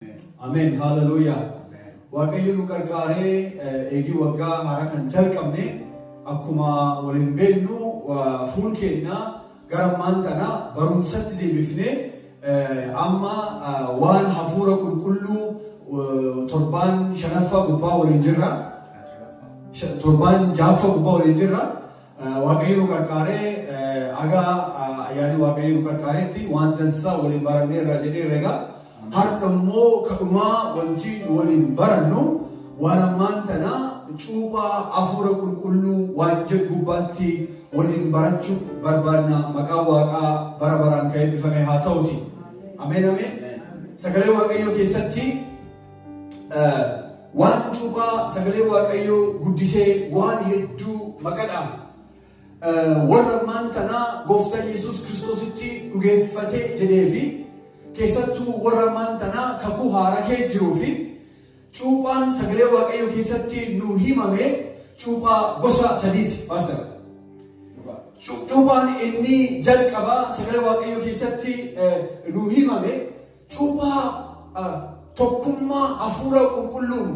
Amen. Hallelujah. Waaqayyo nu qarqaaree eegi waggaa haaraa kan jalqabne akkuma waliin beeknu fuul keenya gara maantana barumsatti deebifne amma waan hafuura qulqulluu torban shanaffaa gubbaa waliin jirra. Torban jaaffaa gubbaa waliin jirra. Waaqayyo nu qarqaaree agaa yaani waaqayyo nu qarqaareetti waan dansaa waliin barannee irraa jedhee regaa har'ammoo kadhumaa wanti waliin barannu waan ammaantana cuuphaa hafuura qulqulluu waan jedhu gubbaatti waliin barachuu barbaadna. Maqaa Waaqaa bara baraan ka'ee eebbifame haa ta'uti. Ameen ameen. Sagalee Waaqayyoo keessatti waan cuuphaa sagalee Waaqayyoo guddisee waan hedduu maqadha. Warra ammaantana Gooftaa Yesuus Kiristoositti dhugeeffatee jedheefi keessattuu warra maantana kakuu haaraa kee jiruu fi cuuphaan sagalee Waaqayyoo keessatti nu himame cuuphaa gosa sadiiti. Pastor. Cuuphaan inni jalqabaa sagalee Waaqayyoo keessatti nu himame cuuphaa tokkummaa hafuura qulqulluun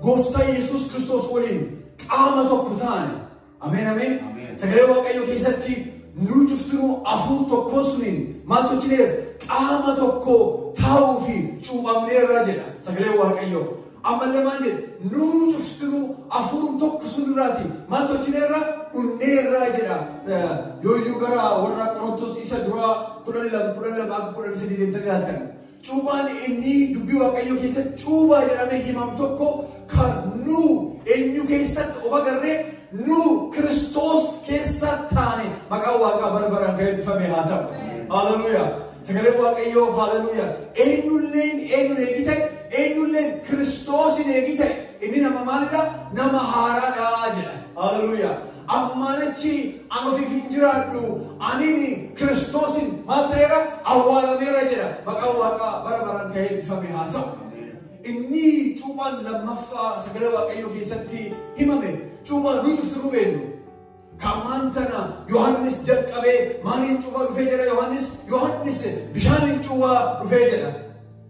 Gooftaa Yesuus Kiristoos waliin qaama tokko taane. Ameen ameen. Sagalee Waaqayyoo keessatti nu cuftinuu hafuura tokko suniin maal tolchineera qaama tokko taa'uu fi cuuphamneerra jedha sagalee Waaqayyoo. Ammallee maal jedhe nu cuftinuu hafuura tokko sunirraati maal tolchineerra dhunneerra jedha. Yoo gara warra Qorontos isa duraa 12 deemtanii ilaaltan cuuphaan inni dubbii Waaqayyoo keessatti cuuphaa jedhamee himamu tokko kan nu eenyu keessatti of agarree nu Kiristoos keessa taane maqaa Waaqaa bara baraan ka'ee eebbifame haa ta'u. Hallelujah. Sagalee Waaqayyoo hallelujah. Eenyulleen eegite eenyulleen Kiristoosin eegite inni nama maalidha? Nama haaraadha jedha. Hallelujah. Ammanachi an ofiif hin jiraadhu ani Kiristoosin maal ta'eera awwaalameera jedha. Maqaa Waaqaa bara baraan ka'ee eebbifame haa ta'u. Inni cuuphaan lammaffaa sagalee Waaqayyoo keessatti himame cuuphaa nu cuftu beeknu. Kamantana Yohannis jalqabee maaliin cuuphaa dhufee jedha Yohannis bishaaniin cuuphaa dhufee jedha.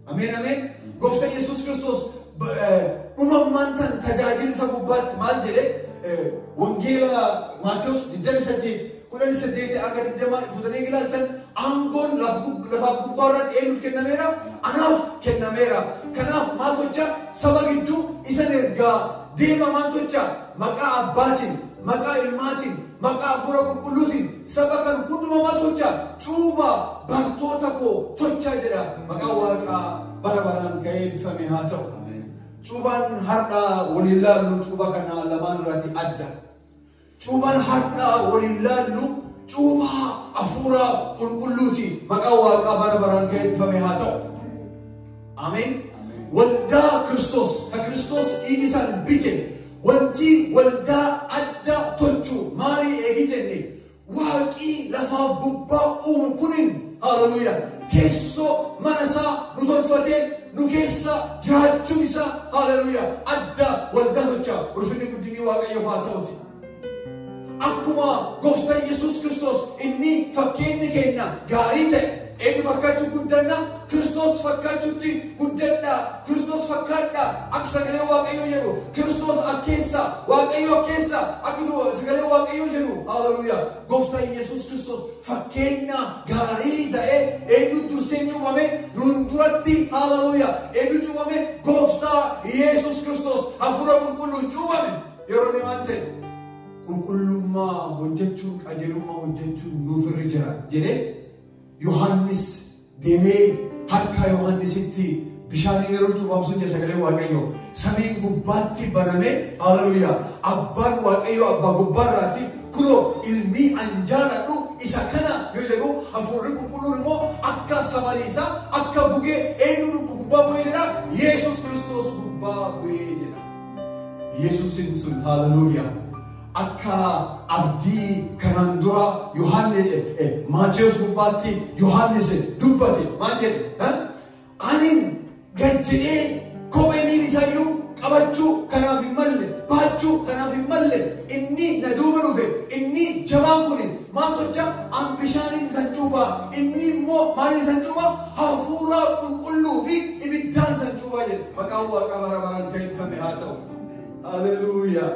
Ameen ameen. Gooftaan Yesuus Kiristoos dhumammaan tan tajaajilisa gubbaatti maal jedhe wangeela Maatewos 28 aga 20 fuutanii ilaaltan aangoon lafaaf gubbaa irratti eenyuuf kennameera? Anaaf kennameera. Kanaaf maal tocha saba gidduu isan ergaa deema maal tocha maqaa abbaatiin maqaa ilmaatiin maqaa hafuura qulqulluutiin saba kan hundumaa maal tocha cuuphaa bartoota koo tochaa jedha. Maqaa Waaqaa bara baraan ka'ee eebbifame haa ta'u. Cuuphaan har'aa waliin laallu cuuphaa kana lamaan irratti adda. Cuuphaan har'aa waliin laallu cuuphaa hafuura qulqulluuti. Maqaa Waaqaa bara baraan ka'ee eebbifame haa ta'u. Ameen. Waldaa Kiristoos ka Kiristoos dhiigni isaan bite wanti waldaa adda tolchuu maalii eegi jenne Waaqii lafaaf gubbaa uumu kunin hallelujah teessoo mana isaa nu tolfatee nu keessa jiraachuun isaa hallelujah adda waldaa tolcha. Ulfinni guddinni Waaqayyoof haa ta'uti. Akkuma Gooftaan Yesuus Kiristoos inni fakkeenyi keenya gaarii ta'e eenyu fakkaachuu guddanna Kiristoos fakkaachuutti guddadha. Kiristoos fakkaadha akka sagalee Waaqayyoo jedhu Kiristoos akkeessa Waaqayyoo akkeessa akka sagalee Waaqayyoo jedhu hallelujah. Gooftaan Yesuus Kiristoos fakkeenya gaarii ta'e eenyu dursee cuuphame nuun duratti hallelujah. Eenyu cuuphame Gooftaa Yesuus Kiristoos hafuura qulqulluun cuuphame. Yeroo inni maal ta'e qulqullummaa hojjechuun qajeelummaa hojjechuun nuuf irra jira jedhee Yohannis deemee harka Yohannisitti bishaanii yeroo cuuphamu sun jedha sagalee Waaqayyoo samiin gubbaatti baname hallelujah. Abbaan Waaqayyoo abbaa gubbaarraati kunoo ilmi anjaaladhu isa kana yoo jedhu hafuurri qulqulluun immoo akka sabaliisa akka bugee eenyu gubbaa bu'ee jedha Yesuus Kiristoos gubbaa bu'ee jedha. Yesuusin sun hallelujah. Akka abdii kanaan dura Yohannis Maatewos gubbaatti Yohannis dubbate maal jedhe ani gad jedhee kophee miila isaayyuu qabachuu kanaaf hin malle baachuu kanaaf hin malle inni na duuba dhufe inni jabaan kun maal tocha an bishaaniin isan cuuphaa inni immoo maaliin isan cuuphaa hafuura qulqulluu fi ibiddaan isan maqaan Waaqa bara baraan kan eebbifame haa ta'u. Haleluuyaa.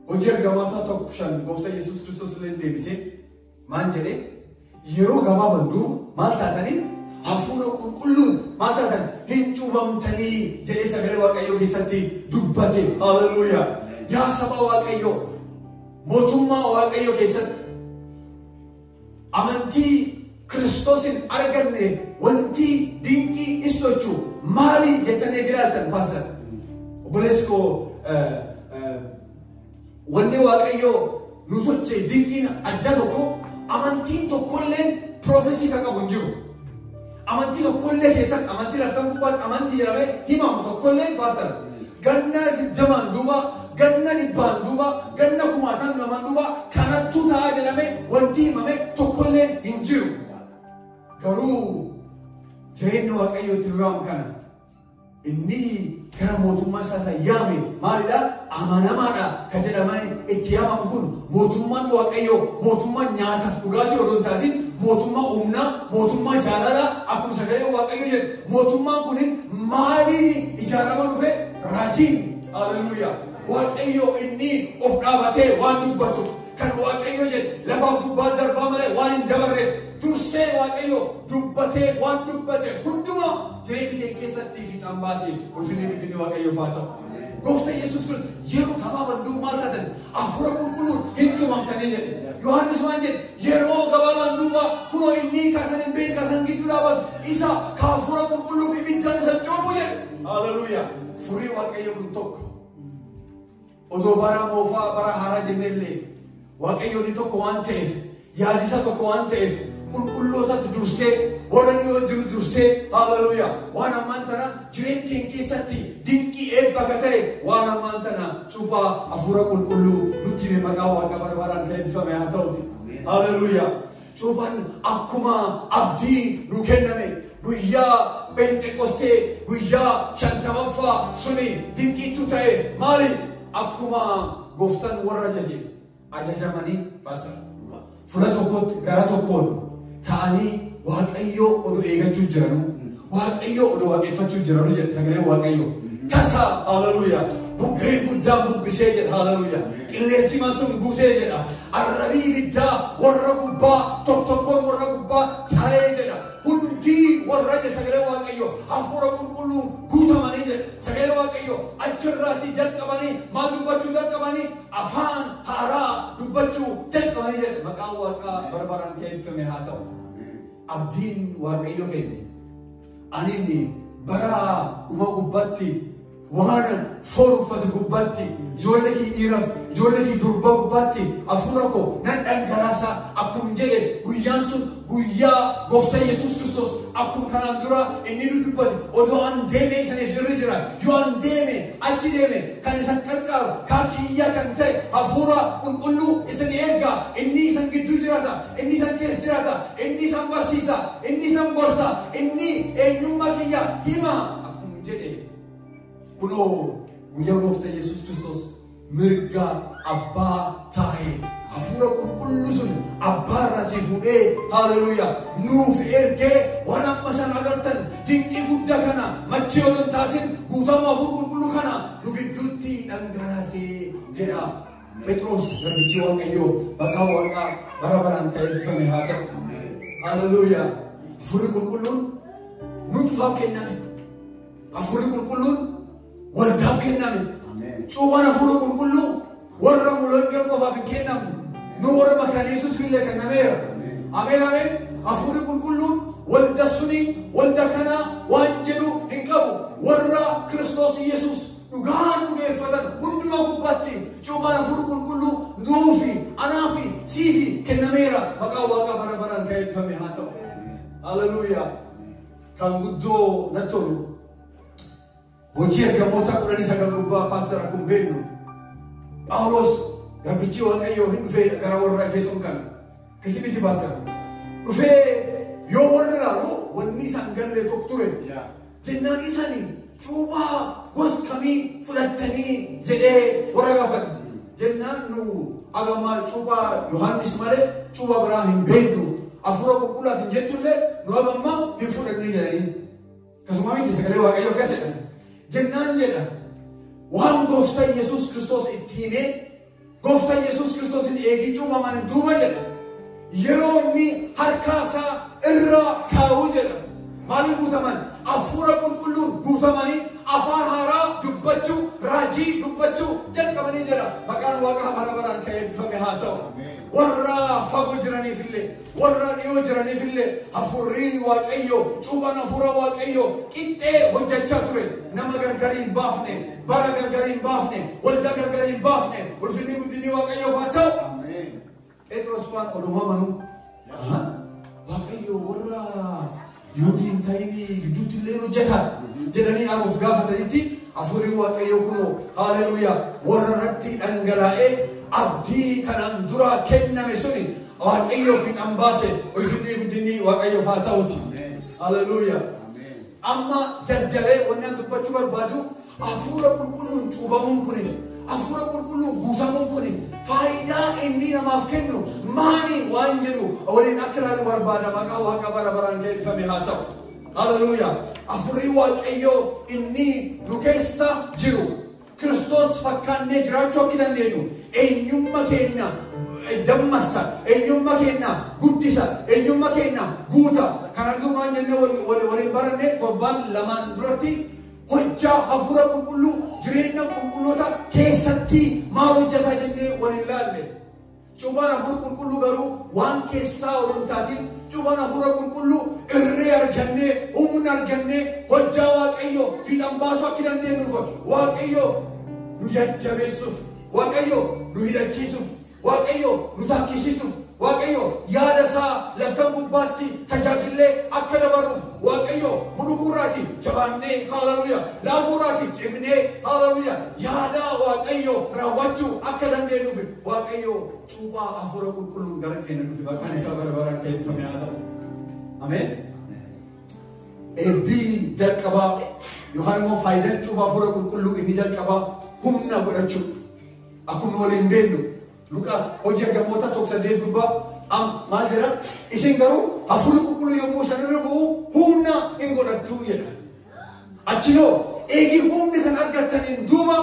Hojii ergamootaa tokko shan gooftaan Yesuus Kiristoos illee deebisee maal jedhee yeroo gabaabduu maal taatanii hafuura qulqulluun maal taatan hin cuubamtanii jedhee sagalee Waaqayyoo keessatti dubbate. Haleluuyaa. Yaa saba Waaqayyoo mootummaa Waaqayyoo keessatti amantii Kiristoosin arganne wanti dinqii istochuu maali jettanii giraatan paastar obboleessi koo wanni Waaqayyoo nu tolche dinqiin adda tokko amantiin tokkollee profeesii kan qabu hin jiru. Amantii tokkollee keessatti amantii laftan gubbaatti amantii jedhamee himamu tokkollee paastar ganna 20 duuba ganna 100 duuba ganna 1000 duuba kanattu ta'a jedhamee wanti himame tokkollee hin jiru. Garuu jireenya Waaqayyootti nu yaamu kana inni gara mootummaa isaa yaame maalidha? Amanamaadha kan jedhamee itti yaamamu kun mootummaan Waaqayyoo mootummaa nyaataaf dhugaatii odoo hin taatin mootummaa humnaa mootummaa jaalalaa akkuma sagalee Waaqayyoo jedhu mootummaan kun maaliin ijaarama dhufe? Raajiin. Haleluuyaa. Waaqayyoo inni of dhaabatee waan dubbatuuf kan Waaqayyoo jedhu lafa gubbaa darbaa malee waan hin dabarreef dursee Waaqayyoo dubbatee waan dubbate hundumaa jireenya kee keessatti fiixaan baasee ulfinni guddinni Waaqayyoof haa ta'u. Gooftaan Yesuus yeroo gabaabduu maal taatan hafuura qulqulluun hin cuubamtanii jedhe. Yohaannis waan jedhe yeroo gabaabduu kunoo inni kaasan hin beeku kaasan gidduu dhaabatu isa hafuura qulqulluun ibiddaan isa cuubu jedhe. Haleluuyaa. Furii Waaqayyoo kun tokko odoo bara moofaa bara haaraa jennellee Waaqayyoon ni tokko waan ta'eef yaadisa tokko waan ta'eef qulqullootatti dursee warra dhiyoo jiru dursee. Haleluuyaa. Waan ammaan tana jireenya keenya keessatti dinqii eebba ka ta'e waan ammaan tana cuuphaa hafuura qulqulluu nutti hime maqaa Waaqa bara baraan kan eebbifame haa ta'uti. Haleluuyaa. Cuuphaan akkuma abdii nu kenname guyyaa Penteqostee guyyaa 50ffaa suni dinqiitu ta'e maali? Akkuma gooftaan warra ajajamanii paastar fuula tokkotti gara tokkoon ta'anii Waaqayyoo oduu eeggachuu jiranu Waaqayyoo oduu waaqeffachuu jiranu jedhe sagalee Waaqayyoo tasa. Haleluuyaa. Bubbeen guddaan bubbisee jedha. Haleluuyaa. Qilleensi sun guutee jedha. Arrabii ibiddaa warra gubbaa tokkoon warra gubbaa ta'ee jedha. Hundi warra jedhe sagalee Waaqayyoo hafuura qulqulluun guutamanii jedhe sagalee Waaqayyoo achirraatii jalqabanii maal dubbachuu jalqabanii afaan haaraa dubbachuu jalqabanii jedhe. Maqaan Waaqaa bara baraan kan eebbifame haa ta'u. Abdiin Waaqayyoo kenne ani bara dhuma gubbaatti waan foon uffate gubbaatti ijoollee kee dhiiraaf ijoollee kee durbaa gubbaatti hafuura koo nan dhangalaasa akkuma jedhe guyyaan sun guyyaa gooftaan Yesuus Kiristoos akkuma kanaan dura inni nu dubbate odoo an deeme isaniif jirri jira yoo an deeme achi deeme kan isan qarqaaru kaakiyyaa kan ta'e hafuura qulqulluu isan eeggaa inni isan gidduu jiraata inni isan keessa jiraata inni isan barsiisa inni isan gorsa inni eenyummaa kiyya hima akkuma jedhe. Kunoo guyyaa gooftaan Yesuus Kiristoos mirga abbaa taa'ee hafuura qulqulluu sun abbaa irraatii fuudhee. Haleluuyaa. Nuuf ergee waan amma san agartan dinqii guddaa kana machii odoo hin taatin guutama hafuura qulqulluu kana nu gidduutti dhangalaasee jedha Phexros garbichi Waaqayyoo. Maqaa Waaqaa bara baraan kan eebbifame haa ta'u. Haleluuyaa. Hafuurri qulqulluun nutufaaf kenname. Hafuurri qulqulluun waldaaf kenname. Cuuphaan hafuura qulqulluu warra mul'annoo qofaaf hin kennamne nu warra maqaan Yesuus illee kennameera. Ameen ameen. Hafuurri qulqulluun walda suni walda kana waan jedhu hin qabu. Warra Kiristoos Yesuus dhugaan dhugeeffatan hundumaa gubbaatti cuuphaan hafuura qulqulluu nuufi anaafi siifi kennameera. Maqaa Waaqa bara baraan kan eebbifame haa ta'u. Haleluuyaa. Kan guddoo natti tolu hojii ergamoota 19 gubbaa paastar akkuma beeknu Phaawulos garbichi Waaqayyoo hin dhufee gara warra Efesoon kana keessatti paastar dhufee yoo warra ilaalu wanni isaan galle tokko ture jennaan isaanii cuuphaa gosa kamii fudhattanii jedhee warra gaafate jennaan nu agammaa cuuphaa Yohaannis malee cuuphaa biraa hin beeknu hafuura qulqullaatiin jettullee nu agammaa hin fudhannee jedhanii akkasuma miti sagalee Waaqayyoo akkas jedhan. jedha waan gooftaan Yesuus Kiristoos itti hime gooftaan Yesuus Kiristoosin eegi cuubaman duuba jedha yeroo inni harka isaa irra kaa'u jedha maaliin guutaman hafuura qulqulluun guutamanii afaan haaraa dubbachuu raajii dubbachuu jalqabanii jedha maqaan Waaqaa bara baraan ka'ee eebbifame haa ta'u warra fagoo jiraniifillee warra dhiyoo jiraniifillee hafuurri Waaqayyo cuubaan hafuura Waaqayyo qixxee hojjechaa ture nama gargariin baafne bara gargariin baafne waldaa gargariin baafne ulfinni guddinni Waaqayyoof haa ta'u Phexros faan odumaa manuu Waaqayyo warra Yuudiin ta'ini gidduutti illee hojjeta jedhanii anuuf gaafatanitti hafuurri Waaqayyo kunoo haleluuyaa warra irratti dhangala'ee abdii kanaan dura kenname suni Waaqayyo fiixan baase ulfinni guddinni Waaqayyoof haa ta'uti haleluuyaa amma jarjaree wannan dubbachuu barbaadu hafuura qulqulluun cuubamuun kuni hafuura qulqulluun guutamuun kuni faayidaa inni namaaf kennu maali waan jedhu waliin akka ilaallu barbaada maqaa Waaqa bara baraan eebbifame haa ta'u haleluuyaa hafuurri Waaqayyo inni nu keessa jiru Kiristoos fakkaannee jiraachuu akka dandeenyu eenyummaa keenya dammassa eenyummaa keenya guddisa eenyummaa keenya guuta kana duubaan jennee waliin baranne torbaan lamaan duratti hojjaa hafuura qulqulluu jireenya qulqulloota keessatti maal hojjetaa jennee waliin laalle cuubaan hafuura qulqulluu garuu waan keessaa ol taatiin cuubaan hafuura qulqulluu irree argannee humna argannee hojjaa Waaqayyo fiixan baasuu akka dandeenyuuf Waaqayyo nu jajjabeessuuf Waaqayyo nu hidhachiisuuf Waaqayyo nu taakkisiisuuf Waaqayyo yaada isaa laftan gubbaatti tajaajillee akka dabaruuf Waaqayyo muduguuraati jabaannee haleluuyaa laafuuraati cimnee haleluuyaa yaada Waaqayyo raawwachuu akka dandeenyuuf Waaqayyo cuubaa hafuura qulqulluun gara keenya dhufe maqaan isaa bara baraan eebbifame haa ta'u ameen eebbii jalqabaa yookaan immoo faayidaan cuubaa hafuura qulqulluu inni jalqabaa humna godhachuu akkuma waliin beeknu Lukaas hojii ergamoota 1:8 gubbaa maal jedha isin garuu hafuura qulqulluu yommuu sanirra bu'u humna hin godhattu jedha achinoo eegi humni kan argattaniin duuba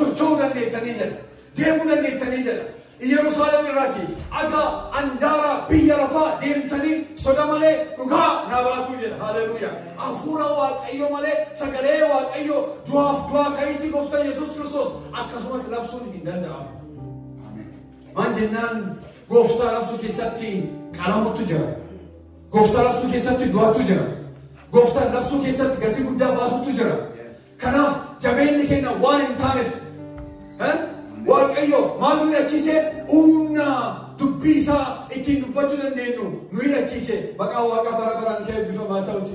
socho'uu dandeettanii jedha deemuu dandeettanii jedha Yerusaalem irraati aga andaara biyya lafaa deemtanii soda malee dhugaa naa baatu jedha haleluuyaa hafuura Waaqayyo malee sagalee Waaqayyo du'aaf du'aa ka'iitii gooftaa Yesuus Kiristoos akkasumatti labsuun hin danda'amu maan jennaan gooftaa labsuu keessatti qalamutu jira gooftaa labsuu keessatti du'atu jira gooftaa labsuu keessatti gatii guddaa baasutu jira kanaaf jabeenni keenya waan hin taaneef Waaqayyo maal nu hidhachiise humna dubbii isaa ittiin dubbachuu dandeenyu nu hidhachiise maqaa Waaqa bara baraan eebbifamaa ta'uti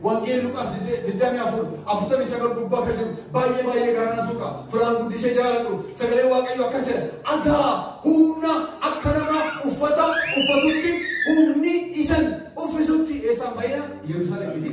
Wangeelii Luqaas 24:49 gubbaa kan jiru baay'ee garaa tuqa firaan guddisee jaaladhu sagalee Waaqayyo akkas jedha agaa humna akka nama uffata uffatutti humni isan uffisutti eessaan baay'ina Yerusaalemitti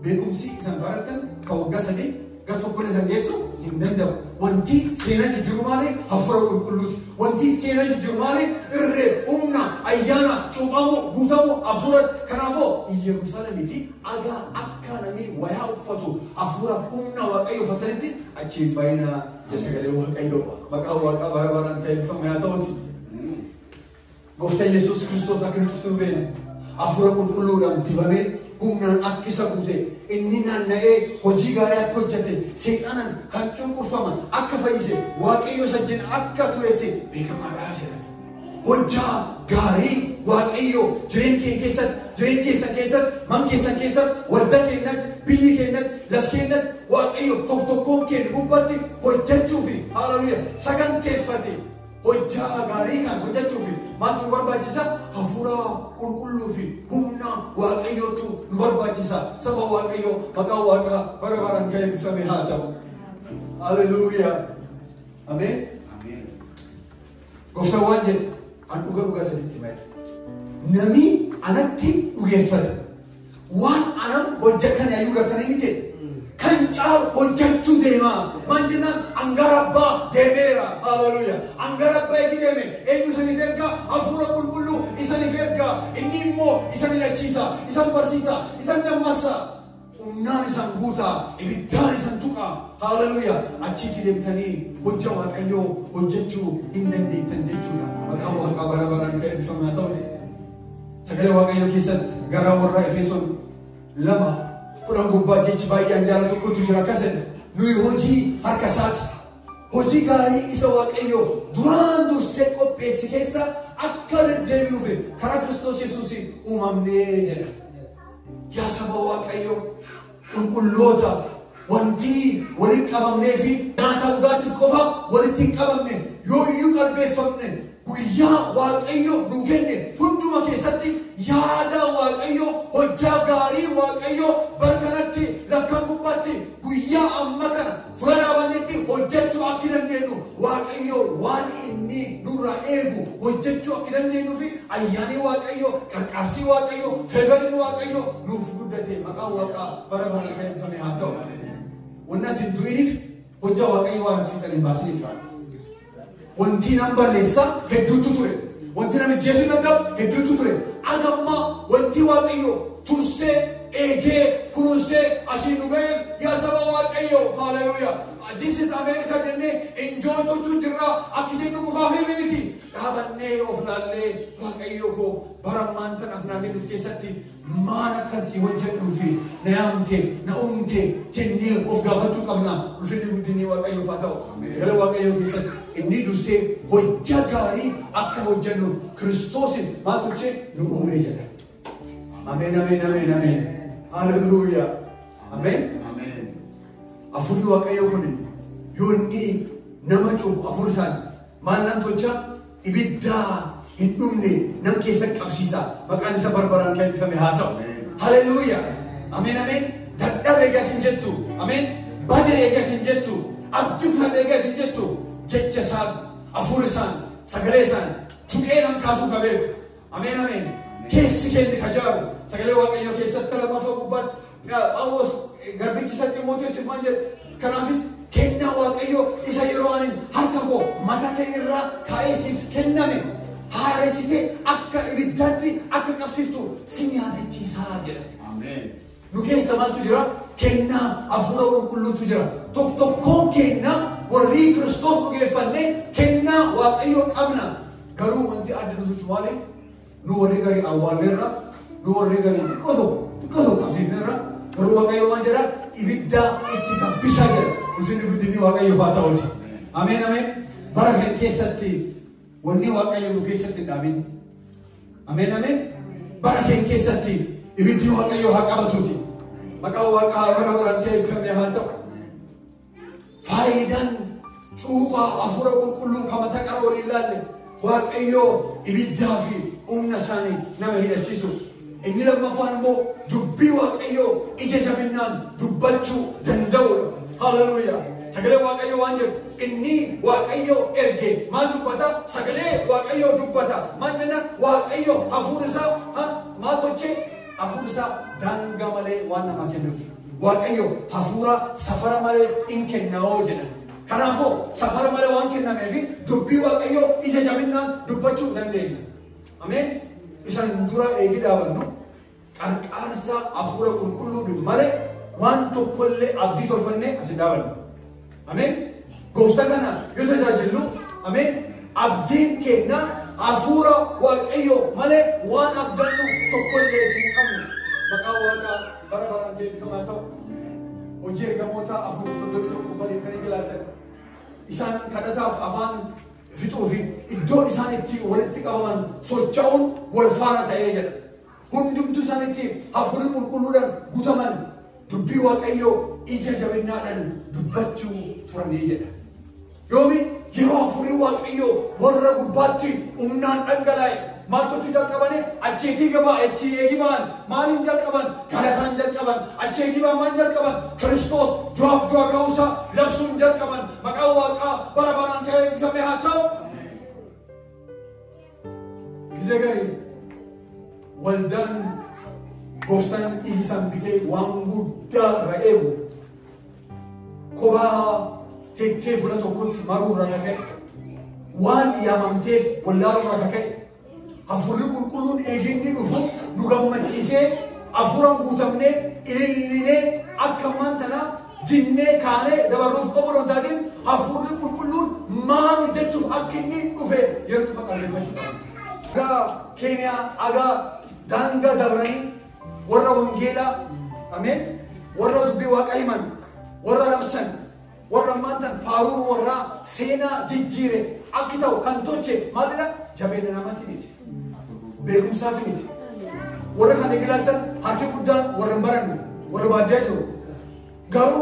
beekumsi isan barattan ka waggaa sadii gar tokko isan geessu hin danda'u wanti seenaa jijjiiru maali hafuura qulqulluuti wanti seenaa jijjiiru maali irree humna ayyaana cuuphamu guutamu hafuura kanaafoo Yerusaalemitti agaa akka namni wayaa uffatu hafuura humna Waaqayyo uffatanitti achiin baay'ina sagalee Waaqayyo maqaa Waaqa bara baraan eebbifame haa ta'uti gooftaan Yesuus Kiristoos akka nuti tuftuu beeknu hafuura qulqulluudhaan dibamee humnaan akka isa guute inni naanna'ee hojii gaarii akka hojjete seexanan kan cunqurfaman akka fayyise Waaqayyo sajjin akka tureesse beekamaadhaa jedha hojjaa gaarii Waaqayyo jireenya keessatti man keessan keessatti waldaa keenyatti biyyi keenyatti laf keenyatti Waaqayyo tokkoon keenya gubbaatti hojjechuu fi haleluuyaa saganteeffate hojjaa gaarii kan hojjechuu fi maaltu nu barbaachisa hafuura qulqulluu fi humna Waaqayyootu nu barbaachisa saba Waaqayyo maqaa Waaqa bara baraan eebbifame haa ta'u haleluuyaa ameen gooftaan waan jedhe an dhugaa sadiitti baay'ee namni anatti dhugeeffata waan anam hojjetan yaayuu gartanii miti kan caalu hojjechuu deema maan jennaan angara abbaa deemeera haleluuyaa angara abbaa eegi deeme eenyu isaniif erga hafuura qulqulluu isaniif erga inni immoo isan hidhachiisa isan barsiisa isan dammaqsa humnaan isan guuta ibiddaan isan tuqa. Hallelujah. Achitti deemtanii hojja Waaqayyoo hojjechuu hin dandeettan jechuudha. Maqaan Waaqaa bara baraan kan eebbifamu haa ta'uti. Sagalee Waaqayyoo keessatti gara warra Efesoon 2:10 gubbaa jechi baay'een jaala tokkotu jira akkas jedha. Nuyi hojii harka isaati. Hojii gaarii isa Waaqayyoo duraan dursee qopheesse keessa akka deddeebinuuf karaa Kiristoos Yesuus uumamnee jedha. Yaa saba Waaqayyoo qulqulloota wanti walitti qabamnee fi nyaata dhugaatiif qofa walitti hin qabamne yoo iyyuu qalbeeffamne guyyaa Waaqayyoo nu kenne hunduma keessatti yaada Waaqayyoo hojjaa gaarii Waaqayyoo barkanatti lafkan gubbaatti guyyaa amma kana fura dhaabannetti hojjechuu akka dandeenyu Waaqayyoo waan inni nurraa eegu hojjechuu akka dandeenyu fi ayyaanii Waaqayyoo qarqaarsii Waaqayyoo feevarin Waaqayyoo nuuf guddate maqaan Waaqaa bara baraan kan eebbifame haa ta'u. Wanti du'iniif hojjaa Waaqayyoo waan asiisan hin baasiniif. Wanti nam balleessa hedduutu ture. Wanti nam ajjeesuu danda'u hedduutu ture. Agamma wanti Waaqayyoo tursee eegee kunuunsee asii nu ga'eef yaa saba Waaqayyoo. Hallelujah. This is America jennee enjoy tochuu jirra akki jennu qufaafee miti. Dhaabannee of laallee Waaqayyoo koo bara maanta afnaa kennuuf keessatti maal akkan si hojjedhuu fi na yaamte na uumte jennee of gaafachuu qabna. Ulfinni guddinni Waaqayyoof haa ta'u. Sagalee Waaqayyoo keessatti inni dursee hojja gaarii akka hojjennuuf Kiristoosin maal tolchee nu uumee jedha. Ameen, ameen, ameen, ameen. Hallelujah. Ameen. Afurri Waaqayyoo kun yoo inni nama cuubu afur isaan maal nan tolcha ibiddaa hin dhumne nam keessa qabsiisa. Maqaan isa barbaraan kan eebbifame haa ta'u. Hallelujah. Ameen, ameen. Dadhabe eegat hin jettu. Ameen. Bade eegat hin jettu. Abduu kan eegat hin jettu. Jecha isaan afur isaan sagalee isaan tuqee nam kaasuu qabeeku. Ameen, ameen. Keessi keenya kajaaru sagalee Waaqayyoo keessatti lammaffaa gubbaatti Phaawulos garbichi isa Xiimotewos maal jedhe kanaafis kennaa Waaqayyoo isa yeroo ani harka koo mataa kee irraa kaa'ee siif kenname haaressitee akka ibiddaatti akka qabsiiftu si yaadachiisaa jedha. Ameen. Nu keessa maaltu jira? Kennaa hafuura qulqulluutu jira. Tokkoon kennaa warri Kiristoos dhugeeffannee kennaa Waaqayyoo qabna. Garuu wanti adda nu sochu maali? Nu warri garii awwaalleerra, nu warri garii xiqqoo qabsiifneerra. Garuu Waaqayyoo maal jedha? Ibiddaa itti gabbisaa jedha. Ulfinni guddinni Waaqayyoof haa ta'uti. Ameen, ameen. Bara kan keessatti wanni Waaqayyoo nu keessatti hin dhaabin. Ameen, ameen. Bara kan keessatti ibiddi Waaqayyoo haa qabatuuti. Maqaan Waaqaa bara baraan kee eebbifame haa ta'u. Faayidaan cuuphaa hafuura qulqulluu kan mataa qara waliin ilaalle Waaqayyoo ibiddaa fi humna isaanii nama hidhachiisu. Inni lammaffaan immoo dubbii Waaqayyoo ija jabinnaan dubbachuu danda'udha. Hallelujah. Sagalee Waaqayyoo waan jedhu inni Waaqayyoo erge maal dubbata? Sagalee Waaqayyoo dubbata. Maal jenna? Waaqayyoo hafuura isaa maal tolchee? Hafuura isaa daangaa malee waan namaa kennuuf. Waaqayyoo hafuura safara malee hin kennaa jedha. Kanaafuu safara malee waan kennameef dubbii Waaqayyoo ija jabinnaan dubbachuu dandeenya. Ameen. Isaan dura eegi dhaabannu qarqaarsa hafuura qulqulluu malee waan tokkollee abdii tolfannee asii dhaabannu. Ameen. Gooftaa kana yoo tajaajillu ameen abdiin keenya hafuura Waaqayyoo malee waan abdannu tokkollee hin qabnu. Maqaan Waaqaa bara baraan eebbifamaa ta'u. Hojii ergamoota hafuura 31 bareedanii galaatan isaan kadhataaf afaan fixuu fi iddoon isaan itti walitti qabaman socho'uun wal faana ta'ee jedha. Hundumtu isaan itti hafuura qulqulluudhaan guutaman dubbii Waaqayyoo ija jabinnaadhaan dubbachuu turanii jedha. Yoomi yeroo hafuurri Waaqayyoo warra gubbaatti humnaan dhangalaa'e maaltu jalqabanii acheetii gabaa achii eegibaan maaliin jalqaban kadhataan jalqaban achii eegibaan maal jalqaban Kiristoos du'aaf du'a ka'uusaa labsuun jalqaban. Maqaan Waaqaa bara baraan ka'ee eebbifame haa ta'u. Gizee garii waldaan gooftaan dhiisaan bitee waan guddaa irra eegu kophaa teektee fuula tokkotti maruu irra ka'e waan yaamamteef wallaaluu irra ka'e hafuurri qulqulluun eeginni dhufu nu gammachiisee hafuuraan guutamnee ilillinee أكمان تنا جنة كانة دبروف قبر ودادين أفور كلون ما نجتشوف أكني نوفه يرتوف أكلم فتشوف أجا كينيا أجا دانغا دبراني ورا ونجيلا أمين ورا دبي واقعيمان ورا لمسن ورا مانتن فارون ورا سينا جيجيرة أكيدو كانتوچه ما دلا جبهة نامتي نيت بيكم سافي نيت ورا كان يقولون هاركي كودان ورا مبارن ورا باديجو غارو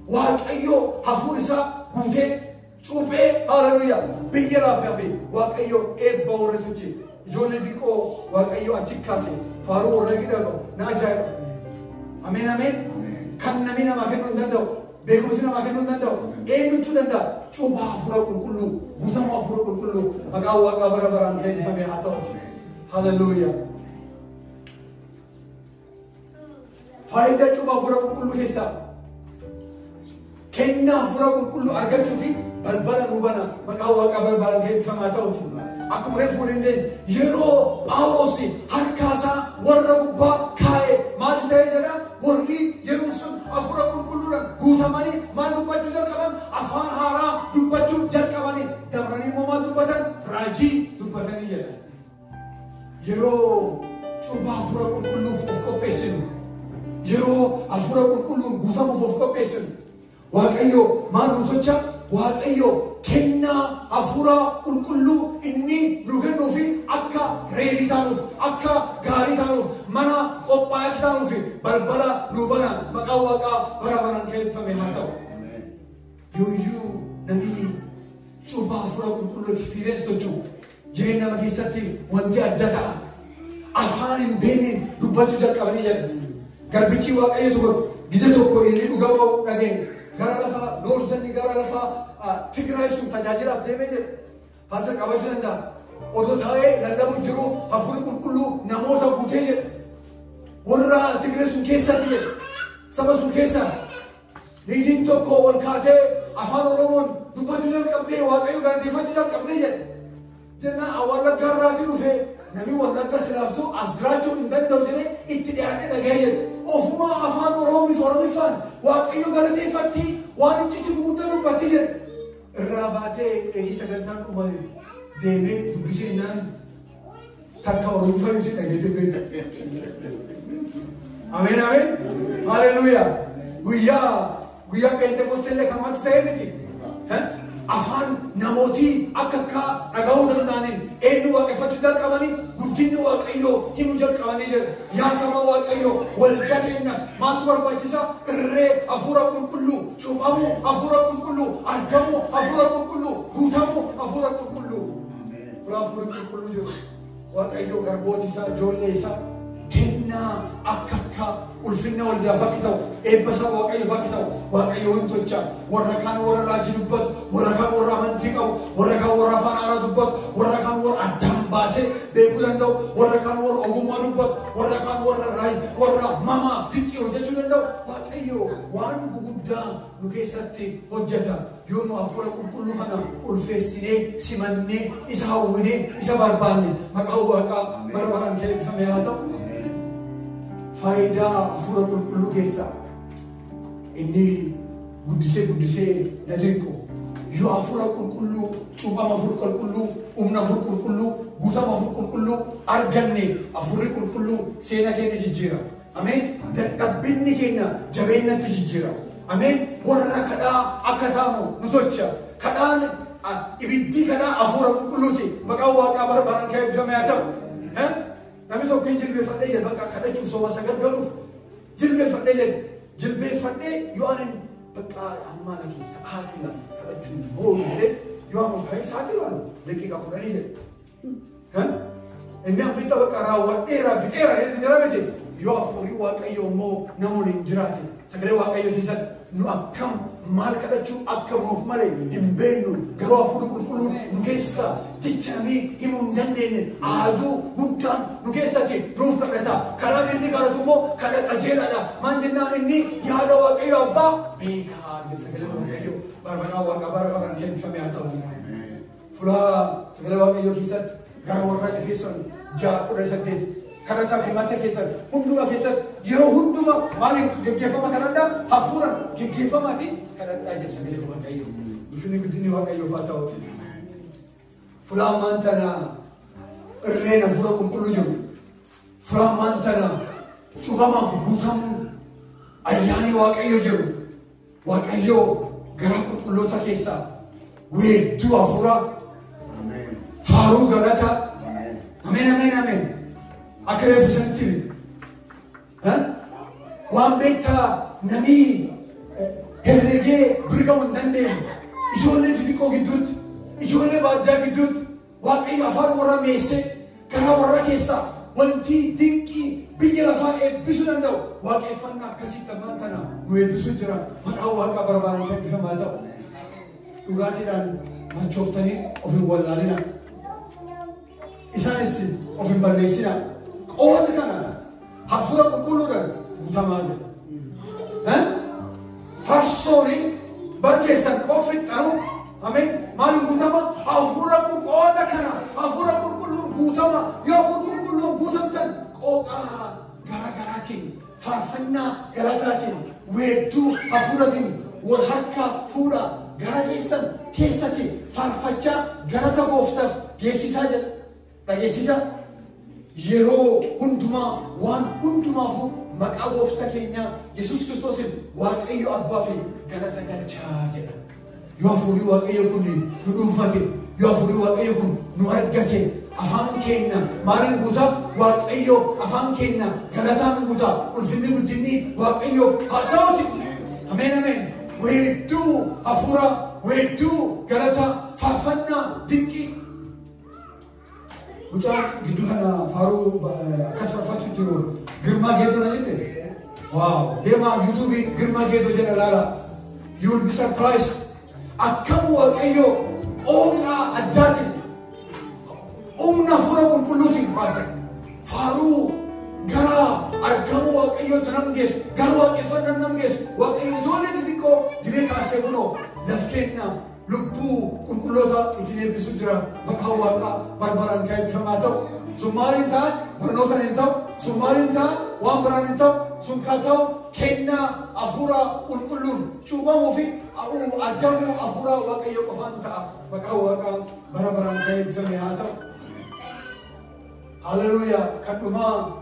واقعيو حفورسا بوته چوبه هاللويا بيجلا فيافي واقعيو إيه باورتوچه جوني ديكو واقعيو أشيكاسي فارو ورا كده ناجاي أمين أمين كان نمينا ما كنا ندندو بيكم سنا ما كنا ندندو إيه نتو دندا چوبه حفورا كله بوتا ما حفورا كله أقاو واقع برا برا كين فمي عطاوت هاللويا فايدة چوبه حفورا كله كيسا كنا حفورا كله أرجع شوفي بلبلا نوبنا أقاو واقع برا برا كين فمي عطاوت أكو مريفون إندين يرو أوروسي هركاسا ورّوبا كاي ما تدري جنا ورّي يروسون أفرا كلنا غوثماني ما نبتشو جل كمان أفان هارا نبتشو جل كماني دمراني ماما نبتن راجي نبتني جنا يرو شوبا أفرا كلنا فوفكو بيسن يرو أفرا كلنا غوثمو فوفكو بيسن واقعيو ما نبتشا واقعيو كنا أفورا كل إني نوجنو في أكا ريلي تانوف أكا غاري تانوف منا قبائك تانوف بلبلا نوبنا مقاوكا برابران كيف فمهاتو يو نبي شوبا أفورا كل experience توجو جينا مكيساتي وانتي أدتا أفان بينين دبتو جل كبني جل غربيتشي واقعي توجو جزتو كو إني نوجاو نجين غارا لفا نورزني غارا لفا تقرأي سون تجاهل أفضل ميجي فاسد كابوجي لندا أودو ثاي لندا بوجرو أفضل كله نموذج بوتيه ورا تقرأي سون كيسة تيه سبب سون كيسة نيدين تو كول كاته أفان أورمون دبتوجان كابدي واقعيو غادي فتوجان كابدي جنا أولا غراتي لوفه نبي والله كسرافتو أزراجو إندن دوجني إتديانه نجايل أفما أفان أورمي فورمي فان واقعيو غادي فتي واني تيجي بودنو باتيه الرابطة اللي سكنتان كمان ديمي تبصينان تكاورون فايمسي تجديد آمين آمين هاليلويا ويا بنتكوستيل كمان تسيرني ها أفان نموتي أكاكا أجاودن دانين إنه واقف تجدر كماني قدينه واقعيو كيموجر كماني جر يا سما واقعيو والدكينا ما تور بچسا الرّ أفورا كلّو چوبامو أفورا كلّو أرجمو أفورا كلّو غوثامو أفورا كلّو فلا أفورا كلّو جو واقعيو غربوتي سا جولي سا كنا أكاكا ulfinna waldaa fakkitaw eebbasa waaqayyo fakkitaw waaqayyo hin tocha warra kaan warra raajii dubbatu warra kaan warra amantii qabu warra kaan warra afaan haaraa dubbatu warra kaan warra addaan baasee beekuu danda'u warra kaan warra ogummaa dubbatu warra kaan warra mamaaf xiqqii hojjechuu danda'u waaqayyo waan guguddaa nu keessatti hojjeta yoo nu hafuura qulqulluu kana ulfeessinee simannee isa hawwinee isa barbaanne maqaa waaqaa bara baraan eebbifamee haa ta'u. فايدة أفورا كل كيسا إني قدسي ندينكو يو أفورا كل شوبا مفور كل أمنا فور كل غوتا مفور كل أرجعني أفورا كل سينا كينا تجيرا أمين دبني كينا جبينا تجيرا أمين ورنا كذا أكثامو نتوچا كذا إبدي كذا أفورا كل تي بقى كبر بران كيف جماعته ها نبي تو كين جلبي فدي بقى كذا شو سوا سكر قلوف جلبي فدي يوانن بقى أمالك ساعات لا كذا شو بول ده يوانن هاي ساعات ولا دقيقة كوراني ده ها إني أبيت بقى راوة إيرا في إيرا يعني جرامتي يوافوري واقعي يومو نمون إنجراتي سكري واقعي يجلسن نو أكم مال كذا شو أكم روف مالي إمبينو قروا فلو كل نكيسا تجمعي هم ندندن عادو بدان نكيسا تي روف كذا كلام إني كذا تومو كذا أجيل أنا ما جنّا إني يهذا واقعي أبا بيكار سكري واقعي باربنا واقع باربنا كين فمي عتاوي فلا سكري واقعي يجلسن قروا رأي فيسون جاء رأي كرتا في ماتة كيسر هندوما كيسر يرو هندوما مالي جيفما كندا هفورا جيفما تي كندا جب سجله واقعي بفني بدني واقعي فاتاوت فلان مانتنا الرينا فلان كل يوم فلان مانتنا شو بما في بوتام أياني واقعي جو واقعيو غرا كلوتا كيسا ويدو أفورا فارو غراتا أمين أمين أمين أكرف سنتين ها وامبيتا نمي هرجع برجعون دندين إجولة تديكو جدود إجولة بعدا جدود واقعي أفار ورا ميسة كرا ورا كيسا وانتي دينكي بيجلا بيسون داو واقعي فنا كسي تمانتنا ويبسون جرا مكاو واقع بربان كم بيفهم هذا وقاتي لان ما شوفتني أوفي والدارنا إسانسي أوفي برليسنا أوه كنا هفورا كلورا وتمام ها فرسوني بركيسا كوفي تانو أمين مالو بوتاما هفورا كوكودا كنا هفورا كلور بوتاما يافور كلور بوتامتن كوكا غرا غراتين فرفنا غراتاتين ويدو هفوراتين والحركة فورا غرا كيسن كيساتي فرفتشا غراتا كوفتاف جيسيسا جيسيسا يرو هندما وان هندما فو مكأو افتكينا يسوع كريستوس واقعي أبا في غلطة غلطة يوافوري واقعي كوني نروفاتي يوافوري واقعي كون نورجتي أفان كينا مارين بوتا واقعي أفان كينا غلطان بوتا والفيلم الديني واقعي هاتوتي أمين أمين ويدو أفورا ويدو غلطة فافنا دينكي بوتا جدوها فارو كسر فاتو تيرو غيرما جيدو نجته واو ديما يوتيوب غيرما جيدو جنا لالا you will be surprised أكم واقعيو أونا أداتي أمنا فرق كلوتي باسك فارو غرا أكم واقعيو تنمجس غرا واقعفنا نمجس واقعيو دولة تديكو دبيك أسيبونو نفكينا لبو كلوتا إتنين بسجرا بقى واقع بربران كايب فماتو سمارين تان برنوتان انتو سمارين تان وامبران انتو سمكاتو كينا أفورا كلون شوبا موفي أو أرجمو أفورا واقعيو كفانتا بقى واقع بربران كايب فماتو هاللويا كدوما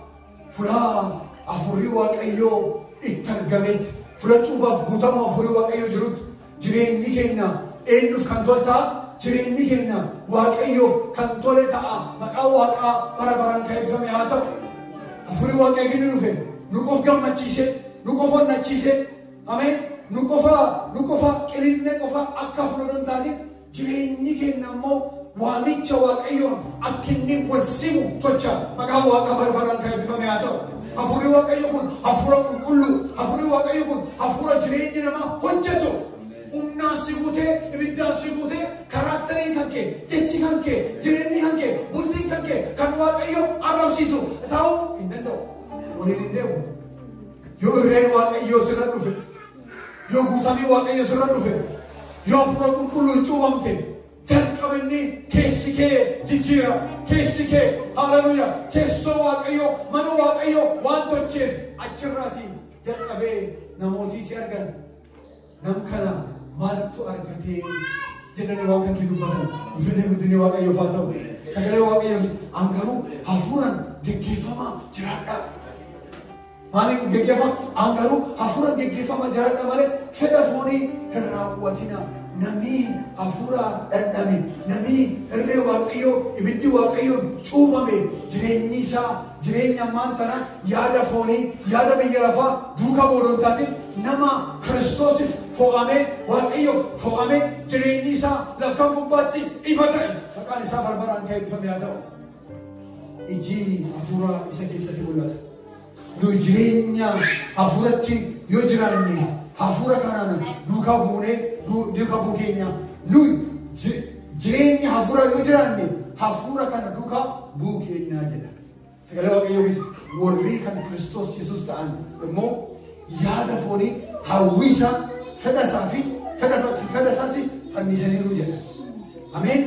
فلا أفوري واقعيو اترجمت فلا شوبا بوتام أفوري واقعيو جرود جرين نيكينا إنف كنتولتا جرين نيكينا واقعيو كنتولتا بقى واقع بربران كايب فماتو أفوري واقعي جنوفه نقف جم نتشيسه نقف نتشيسه أمين نقف كلين نقف أكفلون تاني جريني كنا مو وامي شواكيون أكني والسيم توجا بقى واقع بربران كاي بفمياتو أفوري واقع يكون أفورا كله أفوري واقع يكون أفورا جريني نما هنجتو أمنا سيبوته إبدا سيبوته كاركترين كانكي تيجي كانكي جريني كانكي بولتين كانكي كان واقع يوم أرام سيسو تاو إندو ونيندو يو رين واقع يو سرادوفه يو بوتامي واقع يو سرادوفه يو أفورا كله جوامته تركبني كيسكي جيجيا كيسكي هاللويا كيسو واقعيو منو واقعيو وانتو تشيف أجراتي تركبه نموتي سيرجن نمكنا مالتو أرجتي جنني واقع كيدو بدن وفيني بدني واقعيو فاتو سكري واقعيو أنكرو هفوران جيفما جرادا مالي جيفما أنكرو هفوران جيفما جرادا مالي فدافوني هراواتنا نمي أفورا نمي نمي الري واقعيو إبدي واقعيو شوفامي جريني سا جريني أمان تنا يادا فوني يادا بيجرافا دوكا بورونتاتي نما كريستوس فوقامي واقعيو فوقامي جريني سا لفكان بوباتي إفتاي فكان سا بربران كايب فمياتو إجي أفورا إسكي سكي بولات نو جريني أفورتي يجراني أفورا كانانا دوكا بوني duka bukenya lui jirenya hafura yujranne hafura kana duka bukenya jeda segala waaqayyo warri kan Kristos Yesus ta'an immoo yaada foonii hawwisa fedha saasi fannisaniiru jedha ameen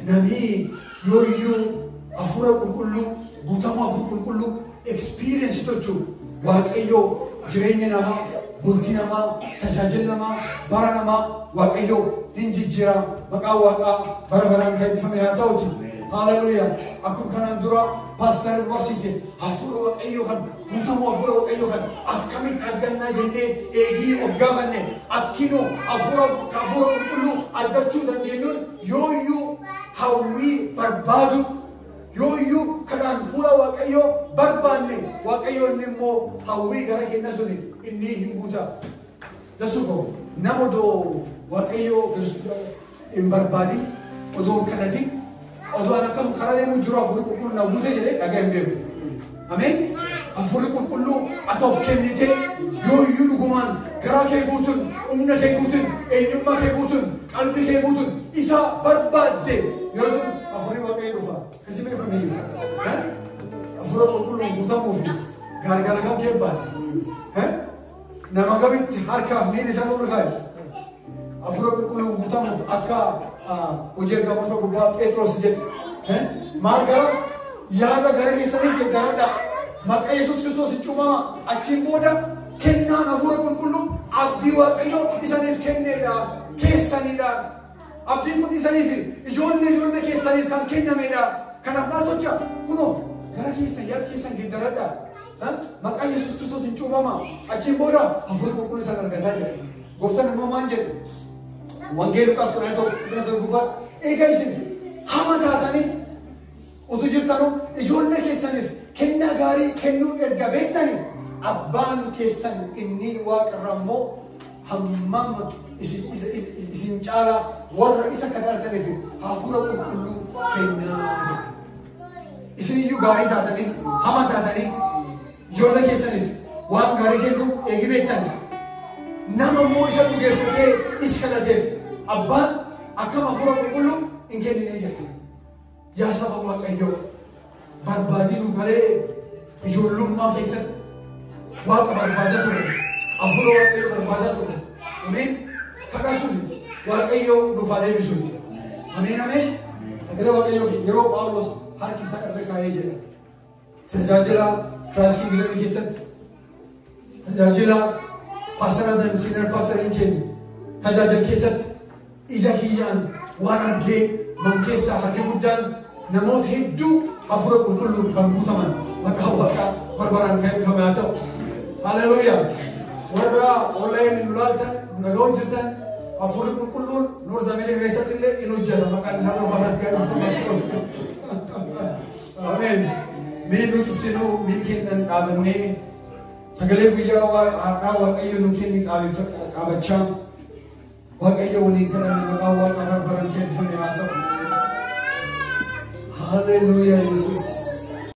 namni yooyyuu hafura qulqulluu guutamuu hafuura qulqulluu experience tochuu waaqayyoo jireenya namaa bultii namaa tajaajila namaa bara namaa waaqayyoo hin jijjiira maqaa waaqaa bara baraan kan eebbifame haa ta'uuti. Hallelujah. Akkuma kanaan dura paaster barsiise hafuura waaqayyoo kan guutamuu hafuura waaqayyoo kan akkamitti argannaa jennee eegii of gaafanne akkinoo hafuura qulqulluu argachuu dandeenyuun yooyyuu hawwii barbaadu yooyyuu kanaan fuula waaqayyoo barbaanne waaqayyoon immoo hawwii gara kenna suni inni hin guuta. Dasuko nama doo waaqayyoo hin barbaadin odoo kanati odoo akkam karaa deemu jiru hafuura qulqulluu na guute jedhee dhagaa hin beeku. Ameen. Hafuura qulqulluu ati of kennite yooyyuu dhugumaan garaa kee guutuun humna kee guutuun eenyummaa kee guutuun qalbii kee guutuun isa barbaadde yeroo sun hafuurri waaqayyoo dhufa. Kasi beekamiyyuu. Hafuura qulqulluun guutamuuf gargaara kam kee baate. Nama gabitti harkaaf miila isaa nurra kaa'e. Hafuura qulqulluun guutamuuf akka hojii ergamoota gubbaa Phexros jedhe. Maal gara yaada gara keessanii geggaradha. Maqaa Yesuus Kiristoos cuubamaa achiin booda kennaan hafuura qulqulluu abdii waaqayyoo isaniif kenneedha. Keessanidha. Abdiin kun isaniif ijoollee keessaniif kan kennameedha. Kanaaf maal tocha kunoo gara keessan yaada keessan geggaradha. Maqaa Yesuus Kiristoos cuubamaa achiin booda hafuura qulqulluu isaan argataa jira. Gooftaan immoo maal jedhe? Wangeela Luqaas 11 gubbaa egaa isin hama taatanii utuu jirtanuu ijoollee keessaniif kennaa gaarii kennuu erga beektanii abbaan keessan inni waaqarra immoo hammam isin caalaa warra isa kadhataniif hafuura qulqulluu kennaa. Isiniyyuu gaarii taatanii hama taatanii ijoollee keessaniif waan gaarii kennuu eegi beektanii nama immoo isa dhugeeffatee isa kadhateef abbaan akkam hafuura qulqulluu hin kenninee jedhu. Yaa saba waaqayyoo barbaadinu malee ijoollummaa keessatti waaqa barbaadaa ture. Hafuura waaqayyoo barbaadaa ture. Ameen. Kadhaa suni waaqayyoo nuuf haa deebisuuti. Ameen ameen. Sagalee waaqayyoo yeroo Phaawulos harki isaa irra kaa'ee jedha. Tajaajila Kiraayist Kingdom keessatti tajaajila paastaraadhaan siinar paastariin kennu tajaajila keessatti ija kiyyaan waan argee man keessaa harki guddaan namoota hedduu hafuura qulqulluun kan guutaman maqaa waaqaa barbaraan kan eebbifame haa ta'u. Hallelujah. Warra online nu laaltan nu dhaga'uun jirtan hafuurri qulqulluun Noorz Ameerikaa keessatti illee in hojjeta maqaan isaa barbaraan kan eebbifame. Ameen. Mee nu cuftinuu miil kennan dhaabannee sagalee guyyaa har'aa waaqayyo nu kenni qaabachaa waaqayyo waliin kadhanne maqaa waaqaa barbaraan kan eebbifame haa ta'u. Hallelujah, Jesus.